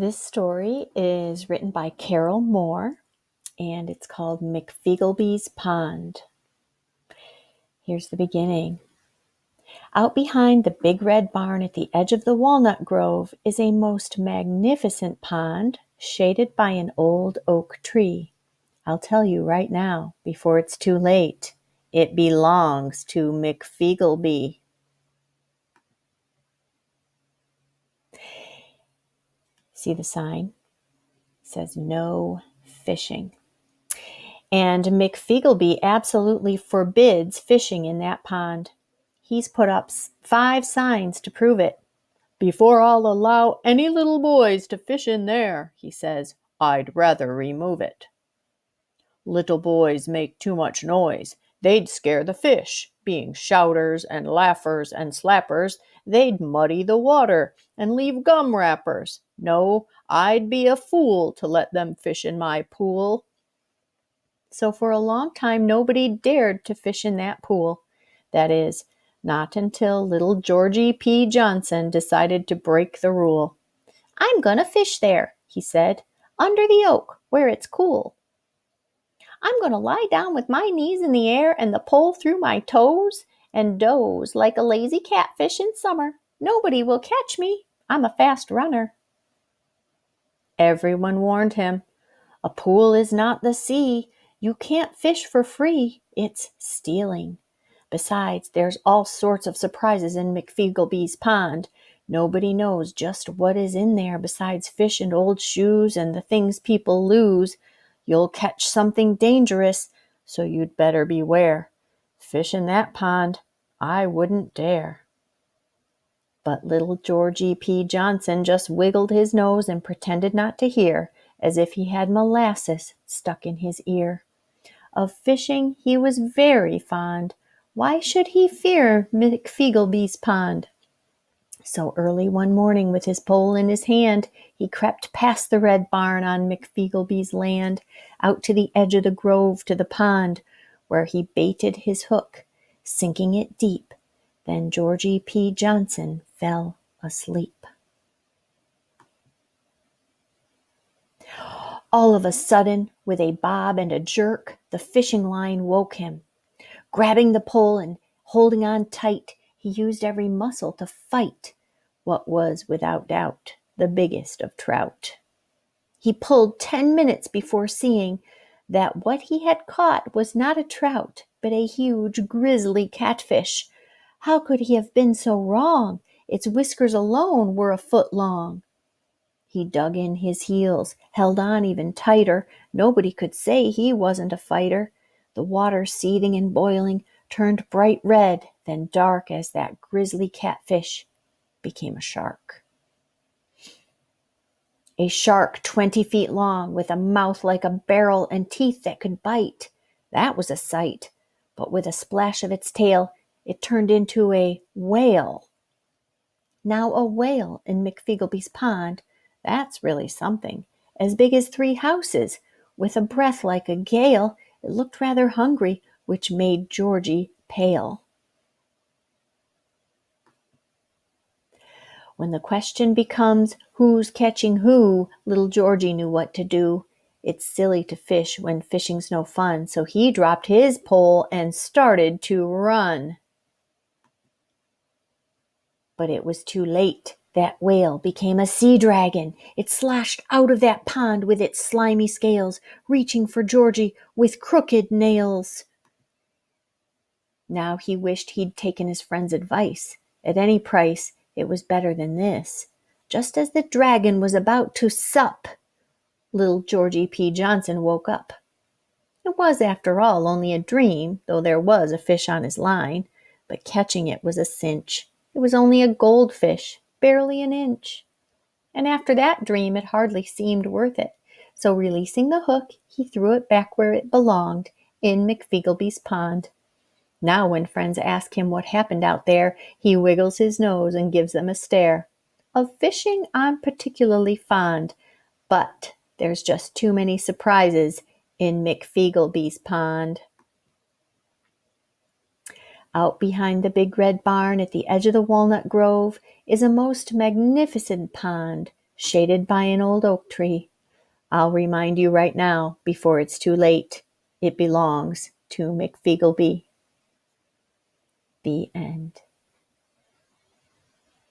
This story is written by Carol Moore, and it's called McFeeglebee's Pond. Here's the beginning. Out behind the big red barn at the edge of the walnut grove is a most magnificent pond shaded by an old oak tree. I'll tell you right now, before it's too late, it belongs to McFeeglebee. See the sign? It says no fishing. And McFeeglebee absolutely forbids fishing in that pond. He's put up 5 signs to prove it. "Before I'll allow any little boys to fish in there," he says, "I'd rather remove it. Little boys make too much noise. They'd scare the fish. Being shouters and laughers and slappers, they'd muddy the water and leave gum wrappers. No, I'd be a fool to let them fish in my pool." So for a long time, nobody dared to fish in that pool. That is, not until little Georgie P. Johnson decided to break the rule. "I'm going to fish there," he said, "under the oak, where it's cool. I'm going to lie down with my knees in the air and the pole through my toes and doze like a lazy catfish in summer. Nobody will catch me. I'm a fast runner." Everyone warned him. "A pool is not the sea. You can't fish for free. It's stealing. Besides, there's all sorts of surprises in McFeeglebee's pond. Nobody knows just what is in there besides fish and old shoes and the things people lose. You'll catch something dangerous, so you'd better beware. Fish in that pond, I wouldn't dare." But little Georgie P. Johnson just wiggled his nose and pretended not to hear, as if he had molasses stuck in his ear. Of fishing he was very fond. Why should he fear McFeeglebee's pond? So early one morning, with his pole in his hand, he crept past the red barn on McFeeglebee's land, out to the edge of the grove to the pond, where he baited his hook, sinking it deep. Then Georgie P. Johnson fell asleep. All of a sudden, with a bob and a jerk, the fishing line woke him. Grabbing the pole and holding on tight, he used every muscle to fight what was, without doubt, the biggest of trout. He pulled 10 minutes before seeing that what he had caught was not a trout, but a huge grizzly catfish. How could he have been so wrong? Its whiskers alone were a foot long. He dug in his heels, held on even tighter. Nobody could say he wasn't a fighter. The water, seething and boiling, turned bright red, then dark as that grizzly catfish became a shark. A shark 20 feet long, with a mouth like a barrel and teeth that could bite. That was a sight. But with a splash of its tail, it turned into a whale. Now a whale in McFeeglebee's pond, that's really something. As big as 3 houses, with a breath like a gale. It looked rather hungry, which made Georgie pale. When the question becomes who's catching who, little Georgie knew what to do. It's silly to fish when fishing's no fun, so he dropped his pole and started to run. But it was too late. That whale became a sea dragon. It slashed out of that pond with its slimy scales, reaching for Georgie with crooked nails. Now he wished he'd taken his friend's advice. At any price, it was better than this. Just as the dragon was about to sup, little Georgie P. Johnson woke up. It was, after all, only a dream, though there was a fish on his line, but catching it was a cinch. It was only a goldfish, barely an inch. And after that dream, it hardly seemed worth it. So releasing the hook, he threw it back where it belonged, in McFeeglebee's pond. Now when friends ask him what happened out there, he wiggles his nose and gives them a stare. Of fishing, I'm particularly fond, but there's just too many surprises in McFeeglebee's pond. Out behind the big red barn at the edge of the walnut grove is a most magnificent pond shaded by an old oak tree. I'll remind you right now, before it's too late. It belongs to McFeeglebee. The end.